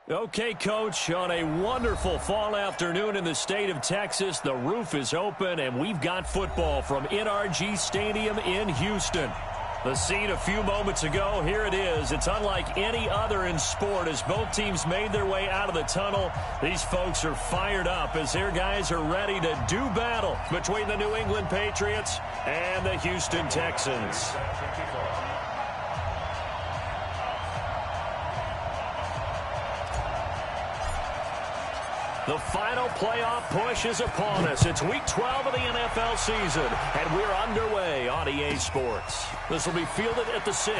Okay, Coach, on a wonderful fall afternoon in the state of Texas, the roof is open, and we've got football from NRG Stadium in Houston. The scene a few moments ago, here it is. It's unlike any other in sport as both teams made their way out of the tunnel. These folks are fired up as their guys are ready to do battle between the New England Patriots and the Houston Texans. The final playoff push is upon us. It's Week 12 of the NFL season, and we're underway on EA Sports. This will be fielded at the 6.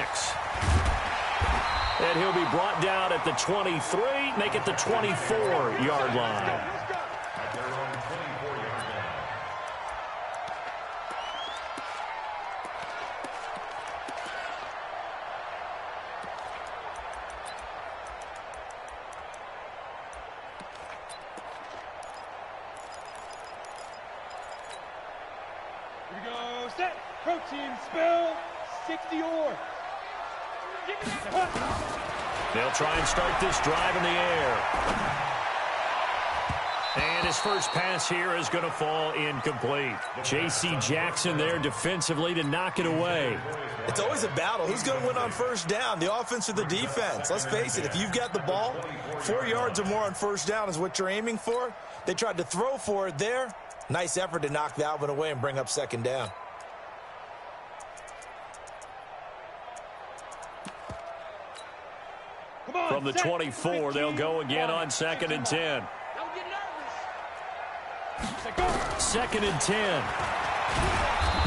And he'll be brought down at the 23, make it the 24-yard line. Protein spill, 60 or. They'll try and start this drive in the air. And his first pass here is going to fall incomplete. J.C. Jackson there defensively to knock it away. It's always a battle. Who's going to win on first down, the offense or the defense? Let's face it, if you've got the ball, 4 yards or more on first down is what you're aiming for. They tried to throw for it there. Nice effort to knock that one away and bring up second down. From the 24, they'll go again on 2nd and 10. Second and 10.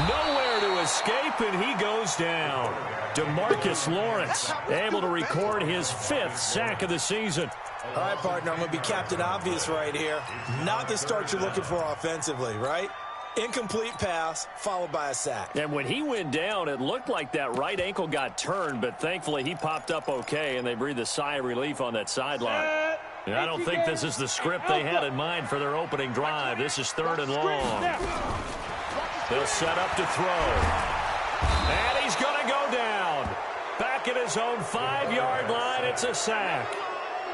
Nowhere to escape, and he goes down. DeMarcus Lawrence able to record his 5th sack of the season. All right, partner, I'm going to be Captain Obvious right here. Not the start you're looking for offensively, right? Incomplete pass, followed by a sack. And when he went down, it looked like that right ankle got turned, but thankfully he popped up okay, and they breathed a sigh of relief on that sideline. And I don't think this is the script they had in mind for their opening drive. This is 3rd and long. They'll set up to throw. And he's going to go down. Back at his own 5-yard line, it's a sack.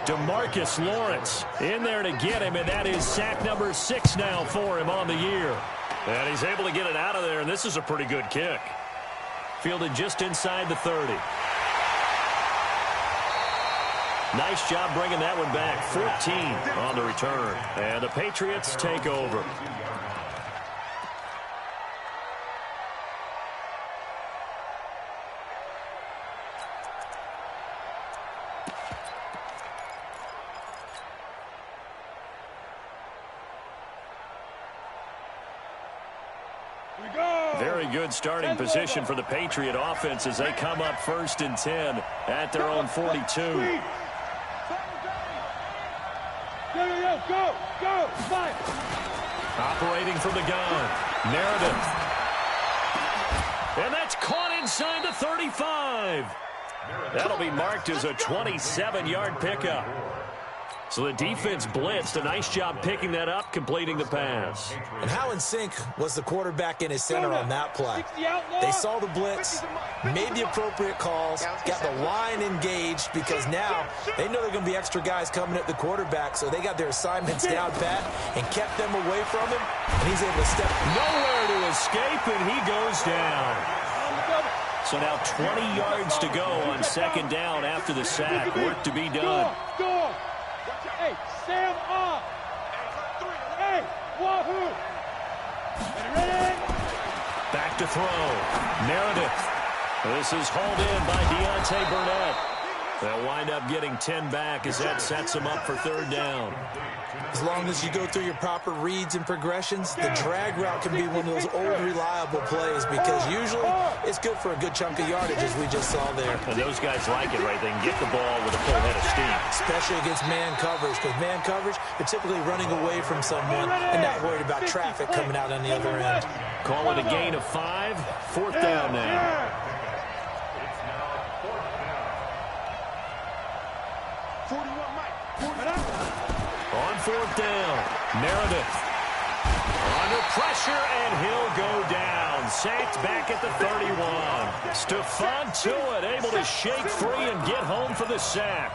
DeMarcus Lawrence in there to get him, and that is sack number 6 now for him on the year. And he's able to get it out of there, and this is a pretty good kick. Fielded just inside the 30. Nice job bringing that one back. 14 on the return. And the Patriots take over. Very good starting position for the Patriot offense as they come up 1st and 10 at their own 42. Go, fight. Operating from the gun, Meredith. And that's caught inside the 35. That'll be marked as a 27-yard pickup. So the defense blitzed. A nice job picking that up, completing the pass. And how in sync was the quarterback and his center on that play? They saw the blitz, made the appropriate calls, got the line engaged because now they know they're going to be extra guys coming at the quarterback, so they got their assignments down pat and kept them away from him, and he's able to step. Nowhere to escape, and he goes down. So now 20 yards to go on 2nd down after the sack. Work to be done. Hey, Sam up. Hey, wahoo. Ready? Back to throw. Meredith. This is hauled in by Deontay Burnett. They'll wind up getting 10 back as that sets them up for 3rd down. As long as you go through your proper reads and progressions, the drag route can be one of those old reliable plays because usually it's good for a good chunk of yardage as we just saw there. And those guys like it, right? They can get the ball with a full head of steam. Especially against man coverage, because man coverage, they're typically running away from someone and not worried about traffic coming out on the other end. Call it a gain of 5. 4th down now. On 4th down, Meredith under pressure, and he'll go down. Sacked back at the 31. Stephon Tuitt able to shake free and get home for the sack.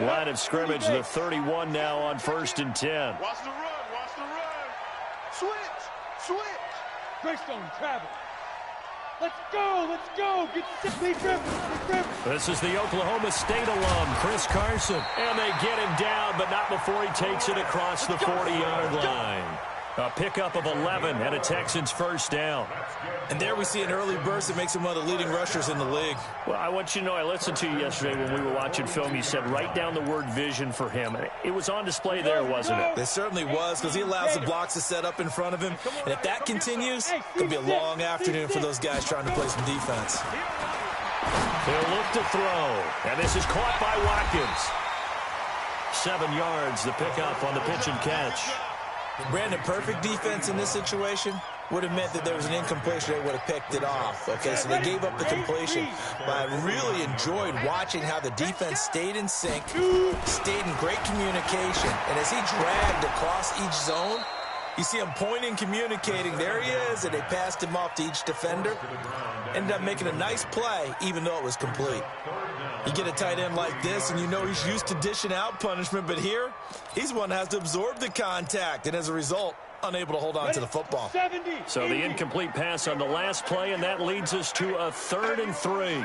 Line of scrimmage, the 31 now on 1st and 10. Watch the run, watch the run. Switch. Greystone travel. Let's go. Get simply driven. This is the Oklahoma State alum, Chris Carson. And they get him down, but not before he takes it across the 40-yard line. A pickup of 11 and a Texans first down. And there we see an early burst that makes him one of the leading rushers in the league. Well, I want you to know, I listened to you yesterday when we were watching film. You said write down the word vision for him. It was on display there, wasn't it? It certainly was, because he allows the blocks to set up in front of him. And if that continues, it's going to be a long afternoon for those guys trying to play some defense. He'll look to throw. And this is caught by Watkins. 7 yards, the pickup on the pitch and catch. Brandon, perfect defense in this situation would have meant that there was an incompletion. They would have picked it off. Okay, so they gave up the completion. But I really enjoyed watching how the defense stayed in sync, stayed in great communication. And as he dragged across each zone, you see him pointing, communicating. There he is, and they passed him off to each defender. Ended up making a nice play, even though it was complete. You get a tight end like this, and you know he's used to dishing out punishment, but here, he's one that has to absorb the contact, and as a result, unable to hold on to the football. So the incomplete pass on the last play, and that leads us to a 3rd and 3.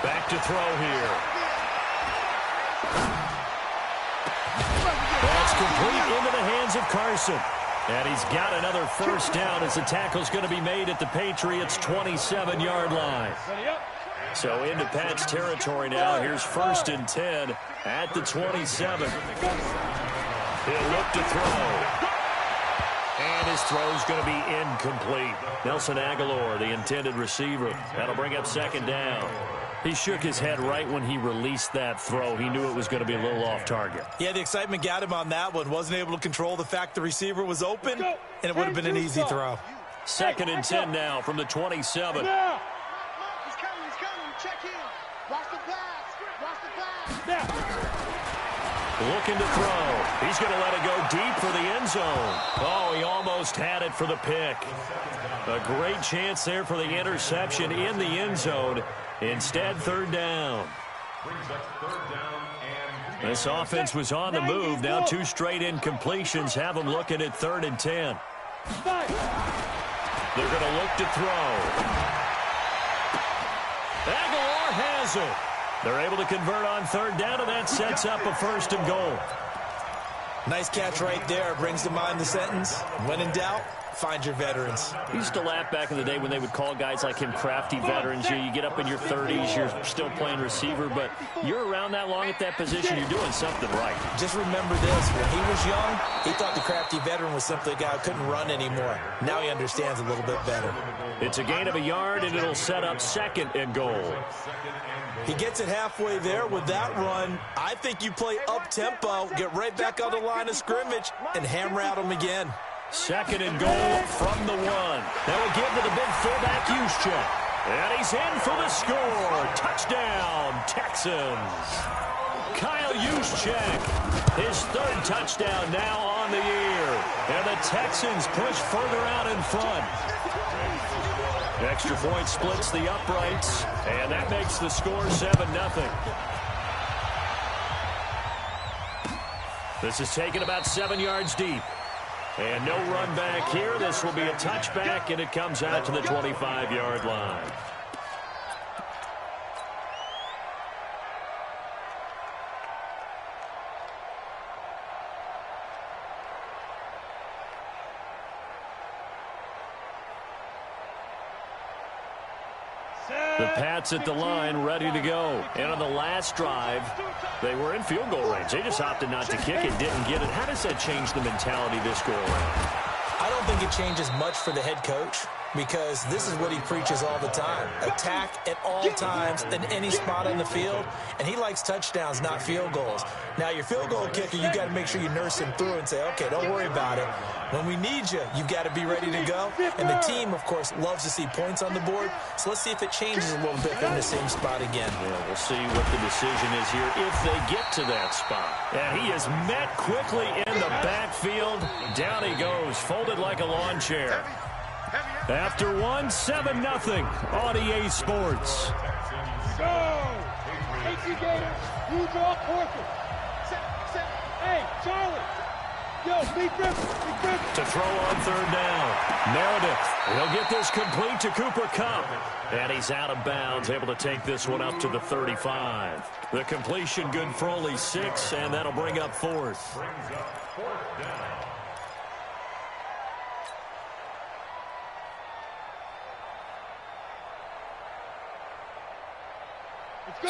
Back to throw here. That's complete into the hands of Carson. And he's got another first down as the tackle's going to be made at the Patriots' 27-yard line. So into Pat's territory now. Here's 1st and 10 at the 27. He'll look to throw. And his throw's going to be incomplete. Nelson Aguilar, the intended receiver. That'll bring up 2nd down. He shook his head right when he released that throw. He knew it was going to be a little off target. Yeah, the excitement got him on that one. Wasn't able to control the fact the receiver was open, and it would have been an easy throw. 2nd and 10 now from the 27. He's coming. Check in. Watch the pass. Looking to throw. He's going to let it go deep for the end zone. Oh, he almost had it for the pick. A great chance there for the interception in the end zone. Instead, 3rd down. This offense was on the move. Now 2 straight incompletions have them looking at 3rd and 10. They're going to look to throw. Aguilar has it. They're able to convert on 3rd down, and that sets up a 1st and goal. Nice catch right there. Brings to mind the sentence, when in doubt, find your veterans. We used to laugh back in the day when they would call guys like him crafty veterans. You get up in your 30s, you're still playing receiver, but you're around that long at that position, you're doing something right. Just remember this. When he was young, he thought the crafty veteran was simply a guy who couldn't run anymore. Now he understands a little bit better. It's a gain of a yard, and it'll set up 2nd and goal. He gets it halfway there with that run. I think you play up-tempo, get right back on the line of scrimmage, and hammer at him again. 2nd and goal from the 1. That will give to the big fullback Juszczyk. And he's in for the score. Touchdown, Texans. Kyle Juszczyk, his 3rd touchdown now on the year. And the Texans push further out in front. Extra point splits the uprights, and that makes the score 7-0. This is taken about 7 yards deep. And no run back here. This will be a touchback, and it comes out to the 25-yard line. The Pats at the line, ready to go. And on the last drive, they were in field goal range. They just opted not to kick it, didn't get it. How does that change the mentality this go around? I don't think it changes much for the head coach, because this is what he preaches all the time. Attack at all times in any spot on the field, and he likes touchdowns, not field goals. Now, your field goal kicker, you got to make sure you nurse him through and say, okay, don't worry about it. When we need you, you've got to be ready to go. And the team, of course, loves to see points on the board. So let's see if it changes a little bit in the same spot again. Yeah, we'll see what the decision is here if they get to that spot. And he is met quickly in the backfield. Down he goes, folded like a lawn chair. After 1, 7-0 on EA Sports. Go! AC Gator, you draw Corker. Hey, Charlie. Yo, Lee Griffin. To throw on third down. Meredith, he'll get this complete to Cooper Kupp. And he's out of bounds, able to take this one up to the 35. The completion good for only 6, and that'll bring up fourth.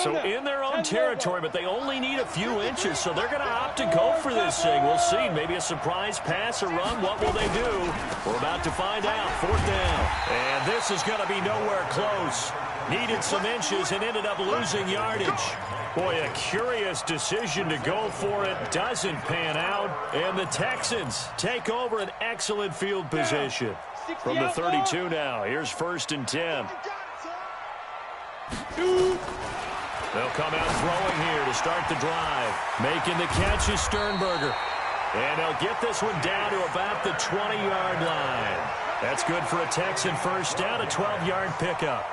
So in their own territory, but they only need a few inches, so they're going to opt to go for this thing. We'll see. Maybe a surprise pass or run. What will they do? We're about to find out. Fourth down. And this is going to be nowhere close. Needed some inches and ended up losing yardage. Boy, a curious decision to go for it. Doesn't pan out. And the Texans take over an excellent field position. From the 32 now, here's 1st and 10. They'll come out throwing here to start the drive. Making the catch is Sternberger. And they'll get this one down to about the 20-yard line. That's good for a Texan first down, a 12-yard pickup.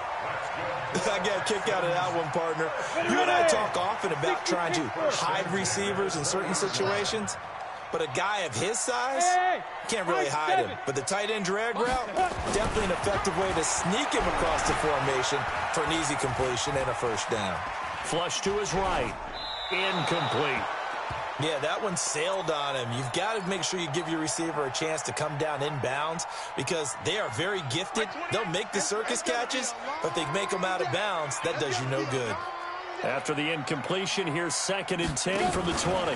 I got a kick out of that one, partner. You and I talk often about trying to hide receivers in certain situations. But a guy of his size, can't really hide him. But the tight end drag route, definitely an effective way to sneak him across the formation for an easy completion and a first down. Flush to his right. Incomplete. Yeah, that one sailed on him. You've got to make sure you give your receiver a chance to come down inbounds because they are very gifted. They'll make the circus catches, but they make them out of bounds. That does you no good. After the incompletion, here's 2nd and 10 from the 20.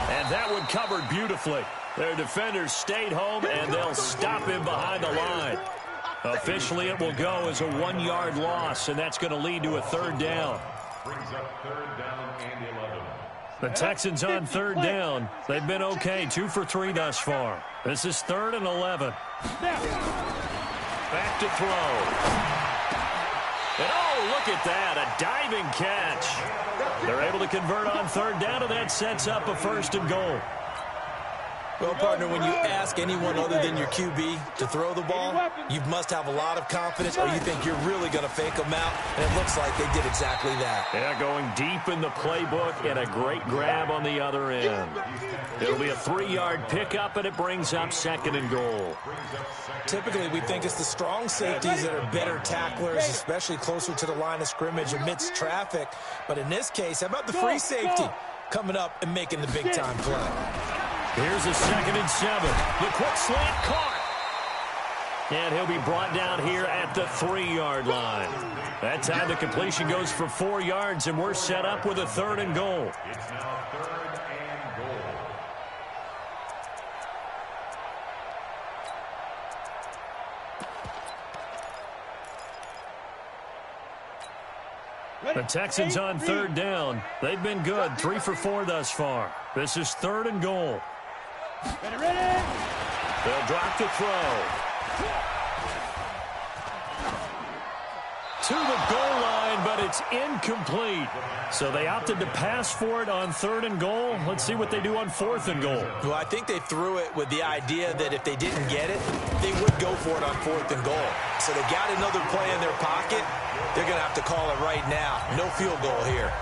And that one covered beautifully. Their defenders stayed home, and they'll stop him behind the line. Officially, it will go as a 1-yard loss, and that's going to lead to a 3rd down. Brings up 3rd down and 11. The Texans on 3rd down. They've been okay, 2 for 3 thus far. This is 3rd and 11. Back to throw. And oh, look at that, a diving catch. They're able to convert on 3rd down, and that sets up a 1st and goal. Well, partner, when you ask anyone other than your QB to throw the ball, you must have a lot of confidence or you think you're really going to fake them out, and it looks like they did exactly that. Yeah, going deep in the playbook and a great grab on the other end. It'll be a 3-yard pickup, and it brings up 2nd and goal. Typically, we think it's the strong safeties that are better tacklers, especially closer to the line of scrimmage amidst traffic. But in this case, how about the free safety coming up and making the big-time play? Here's a 2nd and 7. The quick slant caught. And he'll be brought down here at the 3-yard line. That time the completion goes for 4 yards, and we're set up with a 3rd and goal. It's now 3rd and goal. The Texans on 3rd down. They've been good, 3 for 4 thus far. This is 3rd and goal. Ready. They'll drop to throw. To the goal line, but it's incomplete. So they opted to pass for it on 3rd and goal. Let's see what they do on 4th and goal. Well, I think they threw it with the idea that if they didn't get it, they would go for it on 4th and goal. So they got another play in their pocket. They're going to have to call it right now. No field goal here.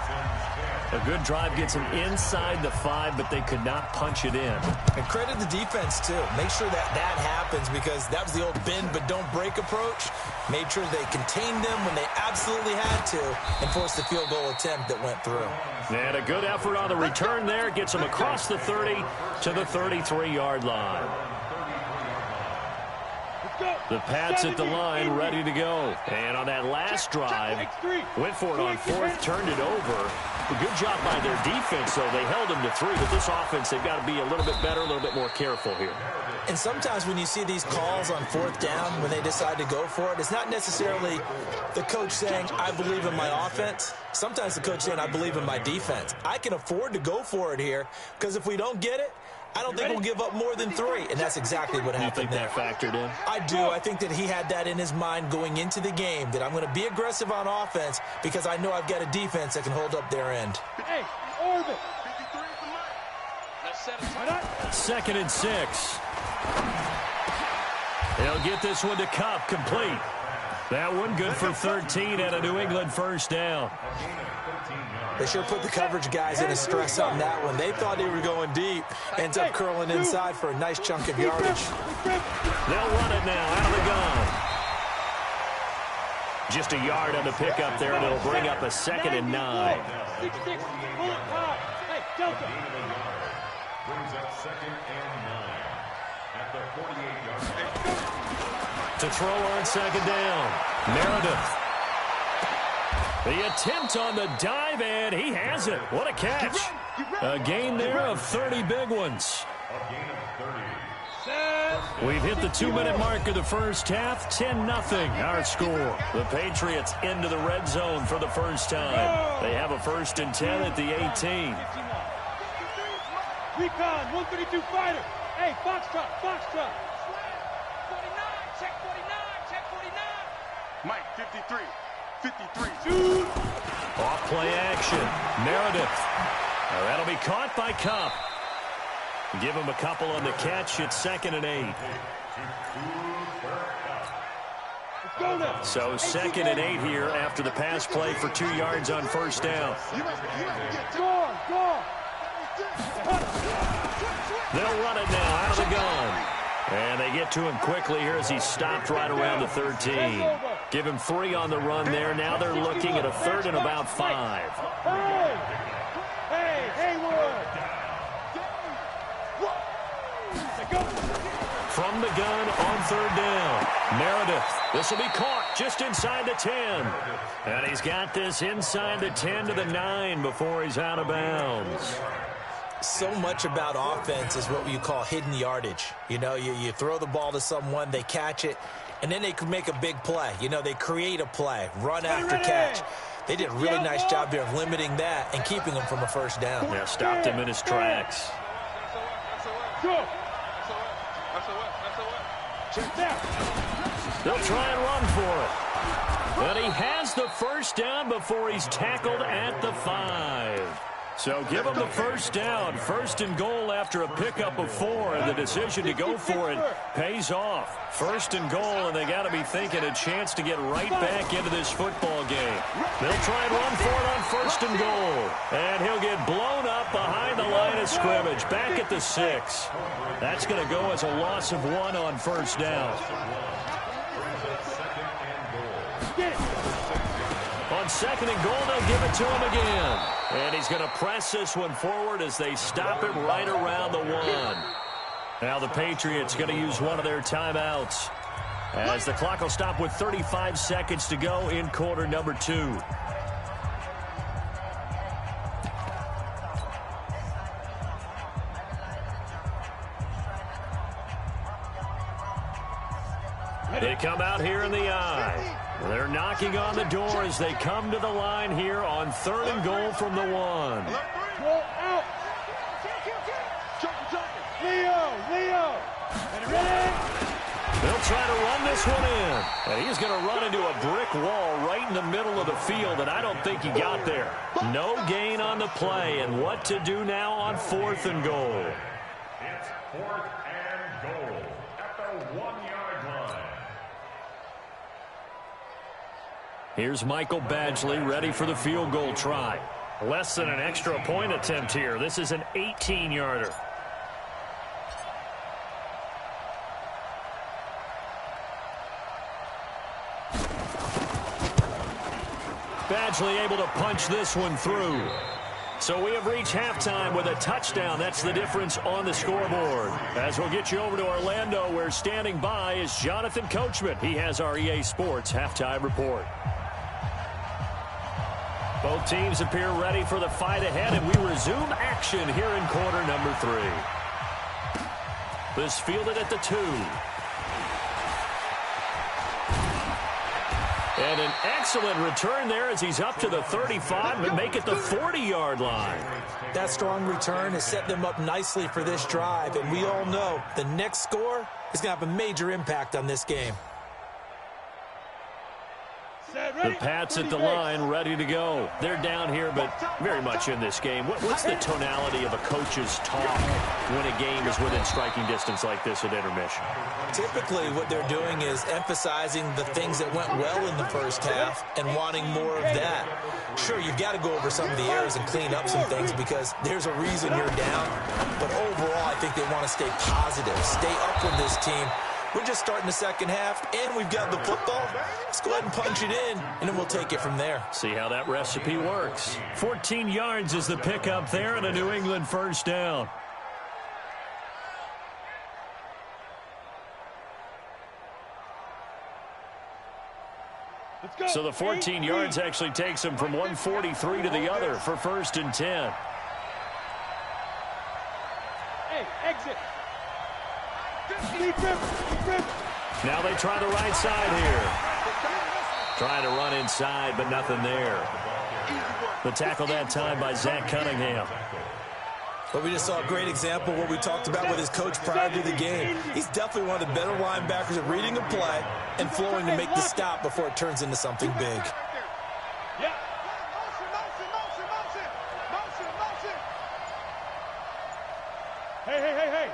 A good drive gets them inside the 5, but they could not punch it in. And credit the defense, too. Make sure that that happens because that was the old bend but don't break approach. Made sure they contained them when they absolutely had to and forced the field goal attempt that went through. And a good effort on the return there. Gets them across the 30 to the 33-yard line. The Pats at the line, ready to go. And on that last drive, went for it on 4th, turned it over. A good job by their defense, though. They held them to 3, but this offense, they've got to be a little bit better, a little bit more careful here. And sometimes when you see these calls on 4th down, when they decide to go for it, it's not necessarily the coach saying, I believe in my offense. Sometimes the coach saying, I believe in my defense. I can afford to go for it here because if we don't get it, I don't think we'll give up more than 3, and that's exactly what happened there. You think that factored in? I do. I think that he had that in his mind going into the game, that I'm going to be aggressive on offense because I know I've got a defense that can hold up their end. Hey, orbit. 2nd and 6. They'll get this one to Kupp, complete. That one good for 13 at a New England first down. They sure put the coverage guys in a stress on that one. They thought they were going deep. Ends up curling inside for a nice chunk of yardage. They'll run it now out of the gun. Just a yard on the pickup there, and it'll bring up a 2nd and 9. 6-6, pull it high. Hey, Delta. Brings up 2nd and 9 at the 48-yard line. To throw on 2nd down. Meredith. The attempt on the dive, and he has it. What a catch. A gain there of 30 big ones. A gain of 30. We've hit the 2-minute mark of the first half. 10-0 our score. The Patriots into the red zone for the first time. They have a 1st and 10 at the 18. Recon, 132 fighter. Hey, Foxtrot, Foxtrot. 49, check 49, check 49. Mike, 53. 53. Shoot. Off play action. Meredith. That'll be caught by Cup. Give him a couple on the catch. It's 2nd and 8. Let's go now. So 2nd and 8 here after the pass play for 2 yards on first down. Gone, gone. They'll run it now out of the gun. And they get to him quickly here as he stopped right around the 13. Give him 3 on the run there. Now they're looking at a 3rd and about 5. Hey! Hey, Haywood! Go! From the gun on 3rd down. Meredith. This will be caught just inside the 10. And he's got this inside the 10 to the 9 before he's out of bounds. So much about offense is what you call hidden yardage. You know, you throw the ball to someone, they catch it, and then they can make a big play. You know, they create a play, run after catch. They did a really nice job here of limiting that and keeping him from a first down. Yeah, stopped him in his tracks. Go! They'll try and run for it. But he has the first down before he's tackled at the 5. So give him the first down. 1st and goal after a pickup of 4, and the decision to go for it pays off. 1st and goal, and they got to be thinking a chance to get right back into this football game. They'll try and run for it on 1st and goal. And he'll get blown up behind the line of scrimmage, back at the 6. That's going to go as a loss of 1 on first down. On 2nd and goal, they'll give it to him again. And he's going to press this one forward as they stop him right around the 1. Now the Patriots going to use one of their timeouts as the clock will stop with 35 seconds to go in quarter number 2. They come out here in the eye. They're knocking on the door as they come to the line here on 3rd and goal from the 1. Go out! Leo! Ready? They'll try to run this one in. And he's going to run into a brick wall right in the middle of the field, and I don't think he got there. No gain on the play, and what to do now on 4th and goal. It's 4th and goal at the 1-yard line. Here's Michael Badgley ready for the field goal try. Less than an extra point attempt here. This is an 18-yarder. Badgley able to punch this one through. So we have reached halftime with a touchdown. That's the difference on the scoreboard. As we'll get you over to Orlando, where standing by is Jonathan Coachman. He has our EA Sports halftime report. Both teams appear ready for the fight ahead, and we resume action here in quarter number 3. This fielded at the 2. And an excellent return there as he's up to the 35, but make it the 40-yard line. That strong return has set them up nicely for this drive, and we all know the next score is going to have a major impact on this game. 7. The Pats at the line, ready to go. They're down here, but very much in this game. What's the tonality of a coach's talk when a game is within striking distance like this at intermission? Typically, what they're doing is emphasizing the things that went well in the first half and wanting more of that. Sure, you've got to go over some of the errors and clean up some things because there's a reason you're down. But overall, I think they want to stay positive, stay up with this team. We're just starting the second half, and we've got the football. Let's go ahead and punch it in, and then we'll take it from there. See how that recipe works. 14 yards is the pickup there, and a New England first down. So the 14 yards actually takes him from 143 to the other for 1st and 10. Hey, exit. Now they try the right side here. Trying to run inside, but nothing there. The tackle that time by Zach Cunningham. But we just saw a great example of what we talked about with his coach prior to the game. He's definitely one of the better linebackers at reading a play and flowing to make the stop before it turns into something big. Yeah. Hey.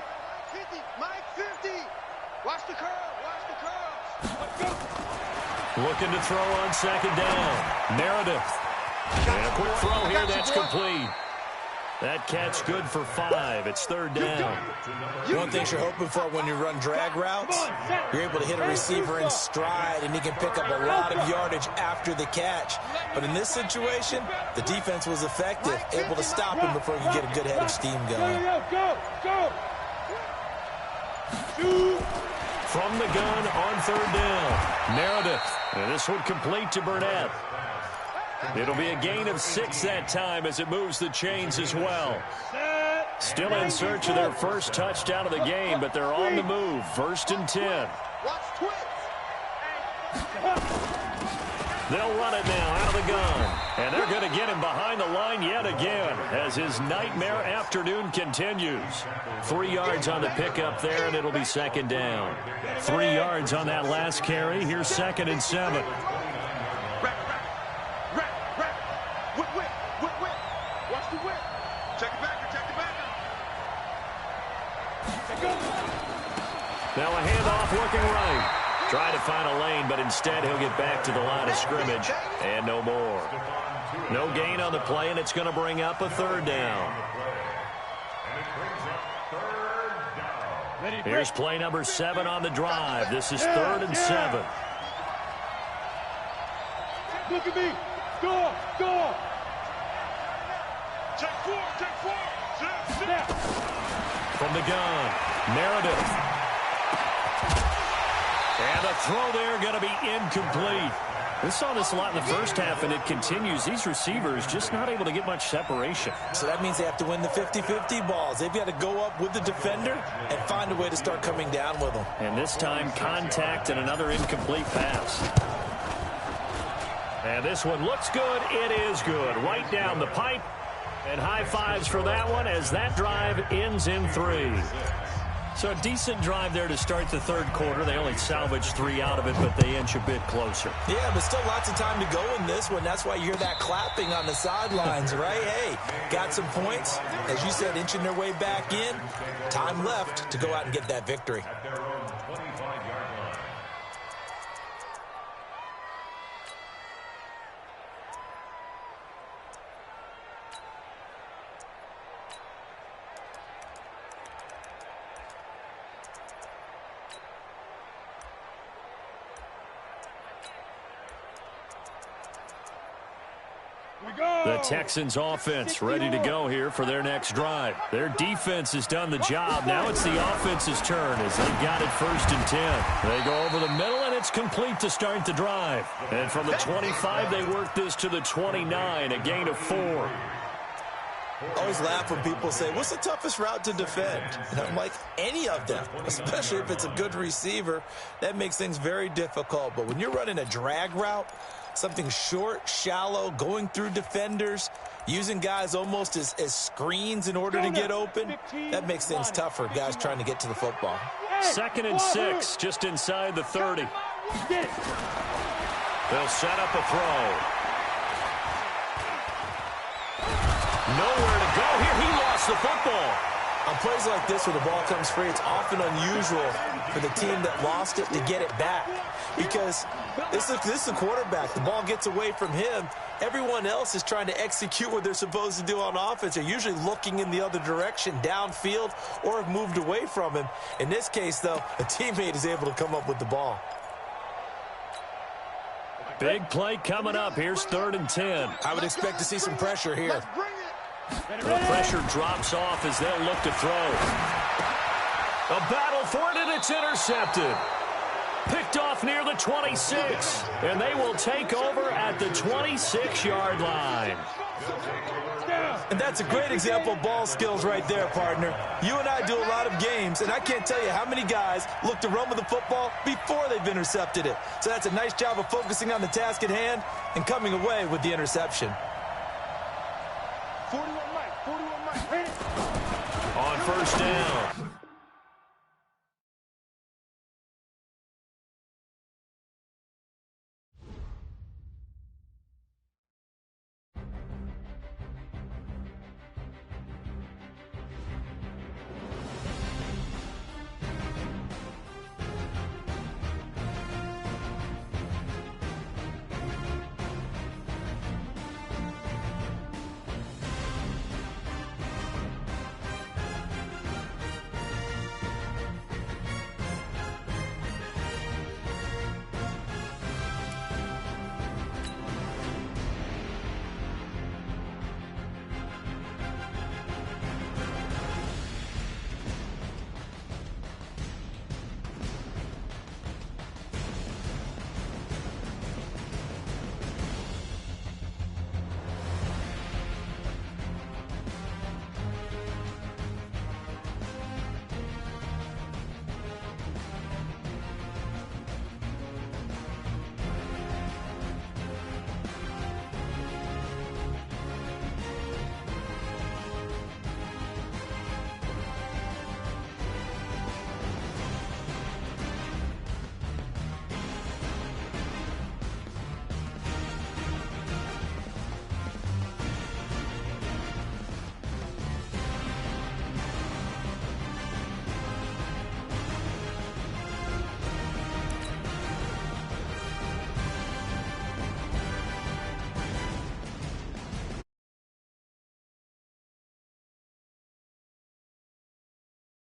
Mike 50. Watch the curve. Let's go. Looking to throw on 2nd down. Meredith. And a quick throw here. That's complete. That catch good for 5. It's 3rd down. One thing you're hoping for when you run drag routes, you're able to hit a receiver in stride, and he can pick up a lot of yardage after the catch. But in this situation, the defense was effective, able to stop him before he could get a good head of steam going. Go. From the gun on 3rd down. Meredith. And this one complete to Burnett. It'll be a gain of 6 that time as it moves the chains as well. Still in search of their first touchdown of the game, but they're on the move. 1st and 10. They'll run it now out of the gun. And they're going to get him behind the line yet again as his nightmare afternoon continues. 3 yards on the pickup there, and it'll be 2nd down. 3 yards on that last carry. Here's 2nd and 7. Watch the whip. Check it back. Now a handoff looking right. Trying to find a lane, but instead he'll get back to the line of scrimmage. And no more. No gain on the play, and it's going to bring up a 3rd down. Here's play number 7 on the drive. This is 3rd and 7. Look at me. Go. Check 4. Snap. From the gun, Meredith. And the throw there going to be incomplete. We saw this a lot in the first half, and it continues. These receivers just not able to get much separation. So that means they have to win the 50-50 balls. They've got to go up with the defender and find a way to start coming down with them. And this time, contact and another incomplete pass. And this one looks good. It is good. Right down the pipe. And high fives for that one as that drive ends in 3. So a decent drive there to start the 3rd quarter. They only salvaged 3 out of it, but they inch a bit closer. Yeah, but still lots of time to go in this one. That's why you hear that clapping on the sidelines, right? Hey, got some points. As you said, inching their way back in. Time left to go out and get that victory. The Texans offense ready to go here for their next drive. Their defense has done the job. Now it's the offense's turn as they've got it 1st and 10. They go over the middle, and it's complete to start the drive. And from the 25, they work this to the 29, a gain of 4. I always laugh when people say, what's the toughest route to defend? And I'm like, any of them, especially if it's a good receiver. That makes things very difficult. But when you're running a drag route, something short, shallow, going through defenders, using guys almost as screens in order to get open, that makes things tougher, guys trying to get to the football. 2nd and 6, just inside the 30. They'll set up a throw. Nowhere to go here. He lost the football. On plays like this where the ball comes free, it's often unusual for the team that lost it to get it back. Because this is the quarterback. The ball gets away from him. Everyone else is trying to execute what they're supposed to do on offense. They're usually looking in the other direction, downfield, or have moved away from him. In this case, though, a teammate is able to come up with the ball. Big play coming up. Here's 3rd and 10. I would expect to see some pressure here. The pressure drops off as they'll look to throw. A battle for it, and it's intercepted. Picked off near the 26, and they will take over at the 26-yard line. And that's a great example of ball skills right there, partner. You and I do a lot of games, and I can't tell you how many guys look to run with the football before they've intercepted it. So that's a nice job of focusing on the task at hand and coming away with the interception. 41 Mike. On 1st down.